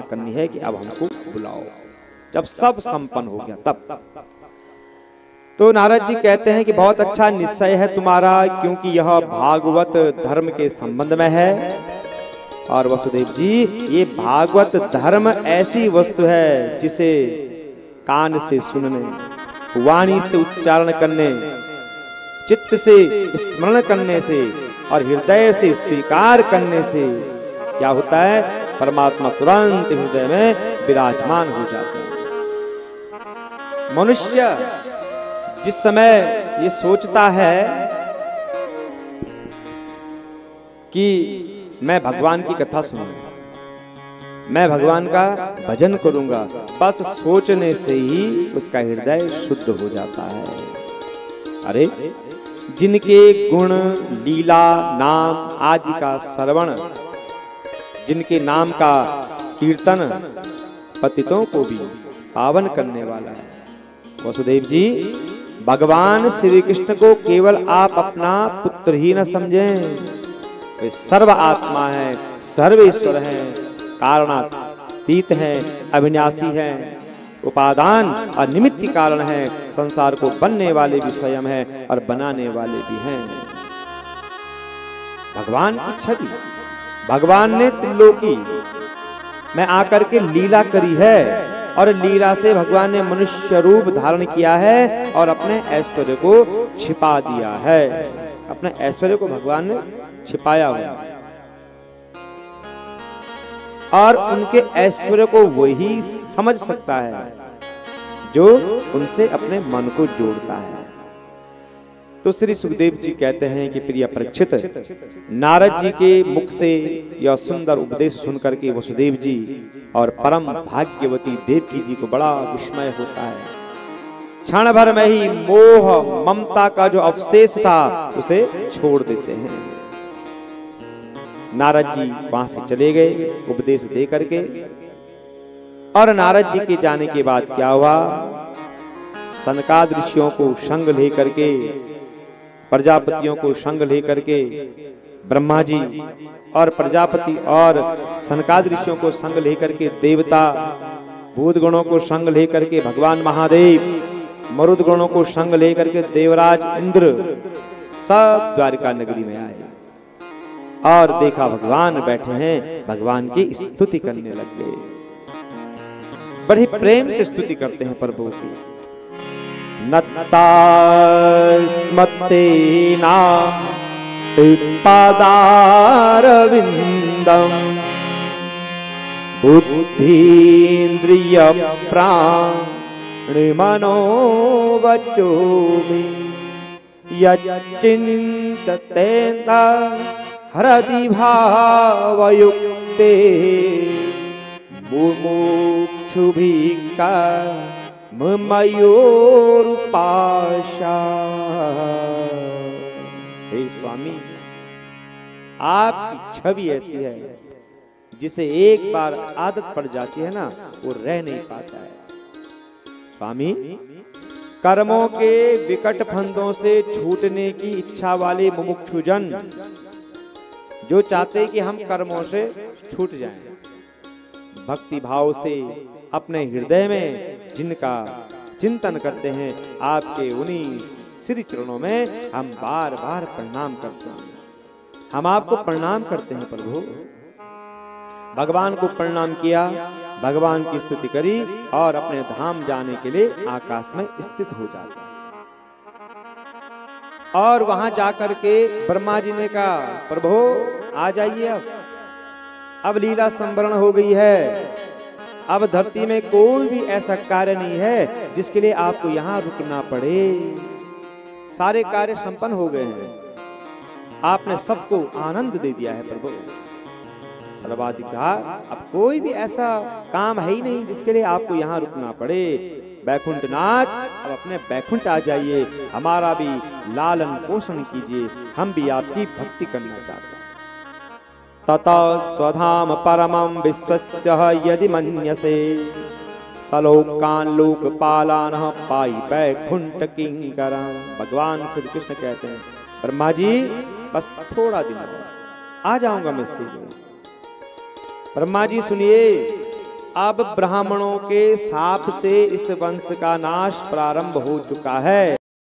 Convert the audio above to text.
करनी है कि अब हमको बुलाओ। जब सब संपन्न हो गया तब तो नारद जी कहते हैं कि बहुत अच्छा निश्चय है तुम्हारा, क्योंकि यह भागवत धर्म के संबंध में है। और वसुदेव जी, ये भागवत धर्म ऐसी वस्तु है जिसे कान से सुनने, वाणी से उच्चारण करने, चित्त से स्मरण करने से और हृदय से स्वीकार करने से क्या होता है, परमात्मा तुरंत हृदय में विराजमान हो जाते हैं। मनुष्य जिस समय ये सोचता है कि मैं भगवान की कथा सुनूंगा, मैं भगवान का भजन करूंगा, बस सोचने से ही उसका हृदय शुद्ध हो जाता है। अरे जिनके गुण, लीला, नाम आदि का श्रवण, जिनके नाम का कीर्तन पतितों को भी पावन करने वाला है। वसुदेव जी, भगवान श्री कृष्ण को केवल आप अपना पुत्र ही न समझें, वे सर्व आत्मा है, सर्वेश्वर हैं, कारणातीत हैं, अविनाशी हैं, उपादान और निमित्त कारण हैं, संसार को बनने वाले भी स्वयं हैं और बनाने वाले भी हैं। भगवान की छवि, भगवान ने त्रिलोकी में आकर के लीला करी है और लीला से भगवान ने मनुष्य रूप धारण किया है और अपने ऐश्वर्य को छिपा दिया है। अपने ऐश्वर्य को भगवान ने छिपाया हुआ और उनके ऐश्वर्य को वही समझ सकता है जो उनसे अपने मन को जोड़ता है। तो श्री सुखदेव जी कहते हैं कि प्रिय परीक्षित, नारद जी के मुख से यह सुंदर उपदेश सुनकर के वसुदेव जी और परम भाग्यवती देवकी जी को बड़ा विस्मय होता है। क्षण भर में ही मोह ममता का जो अवशेष था उसे छोड़ देते हैं। नारद जी वहां से चले गए उपदेश दे करके। और नारद जी के जाने के बाद क्या हुआ, सनकादि ऋषियों को संग लेकर के, प्रजापतियों को संग लेकर के, ब्रह्मा जी और प्रजापति और सनकादि ऋषियों को संग लेकर के, देवता भूत गणों को संग लेकर के, भगवान महादेव मरुद गणों को संग लेकर के, देवराज इंद्र सब द्वारिका नगरी में आए और देखा भगवान बैठे हैं, भगवान की स्तुति करने लग गए। बड़े प्रेम से स्तुति करते हैं प्रभु की। नत्ता स्मत्ते नाम पादारविंदम बुद्धीन्द्रिय प्राण मनोवचो में यच्चिंतते हृदि भावयुक्ते मुमुक्षुभिका मयूरुपाशा। हे स्वामी, आपकी छवि ऐसी है जिसे एक बार आदत पड़ जाती है ना, वो रह नहीं पाता है। स्वामी, कर्मों के विकट फंदों से छूटने की इच्छा वाले मुमुक्षुजन, जो चाहते कि हम कर्मों से छूट जाएं, भक्ति भाव से अपने हृदय में जिनका चिंतन करते हैं, आपके उन्हीं श्री चरणों में हम बार बार प्रणाम करते हैं। हम आपको प्रणाम करते हैं प्रभु। भगवान को प्रणाम किया, भगवान की स्तुति करी और अपने धाम जाने के लिए आकाश में स्थित हो जाते हैं। और वहां जाकर के ब्रह्मा जी ने कहा, प्रभु आ जाइए, अब लीला संवरण हो गई है, अब धरती में कोई भी ऐसा कार्य नहीं है जिसके लिए आपको यहाँ रुकना पड़े। सारे कार्य संपन्न हो गए हैं, आपने सबको आनंद दे दिया है प्रभु। सर्वाधिकार, अब कोई भी ऐसा काम है ही नहीं जिसके लिए आपको यहाँ रुकना पड़े। बैकुंठनाथ, अब अपने बैकुंठ आ जाइए, हमारा भी लालन पोषण कीजिए, हम भी आपकी भक्ति करना चाहते हैं। तत स्वधाम परमं विश्वस्य यदि मन्यसे सलोकान लोकपालान पाई बैकुंठ किंकरं। भगवान श्री कृष्ण कहते हैं, ब्रह्मा जी बस थोड़ा दिन आ जाऊंगा मैं से। ब्रह्मा जी सुनिए, अब ब्राह्मणों के शाप से इस वंश का नाश प्रारंभ हो चुका है।